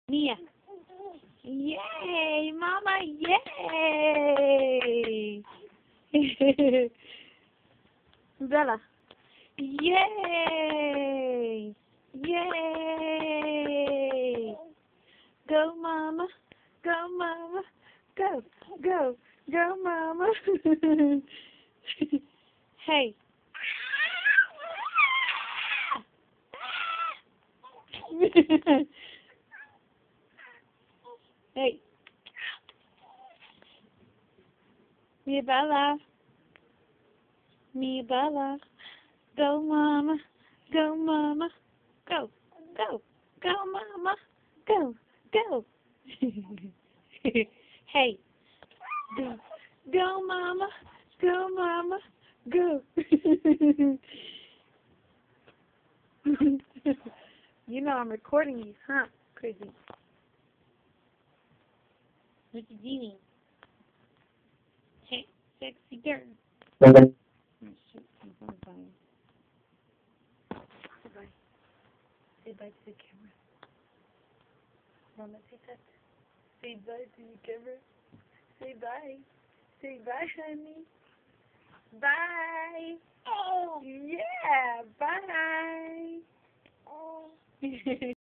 Mia. Yay, Mama, yay. Bella. Yay. Yay. Go, Mama. Go, Mama. Go, go, go, Mama. Hey. Hey. Mia Bella. Mia Bella. Go, Mama. Go, Mama. Go, go, go, Mama. Go, go. Hey. Go, go, Mama. Go, Mama. Go. You know I'm recording these, huh? Crazy. Look at Jeannie. Hey, sexy girl. Oh, shoot, I'm on the phone. Say bye. Say bye to the camera. Mama, say that. Say bye to the camera. Say bye. Say bye, honey. Bye. Oh, yeah. Bye. Oh.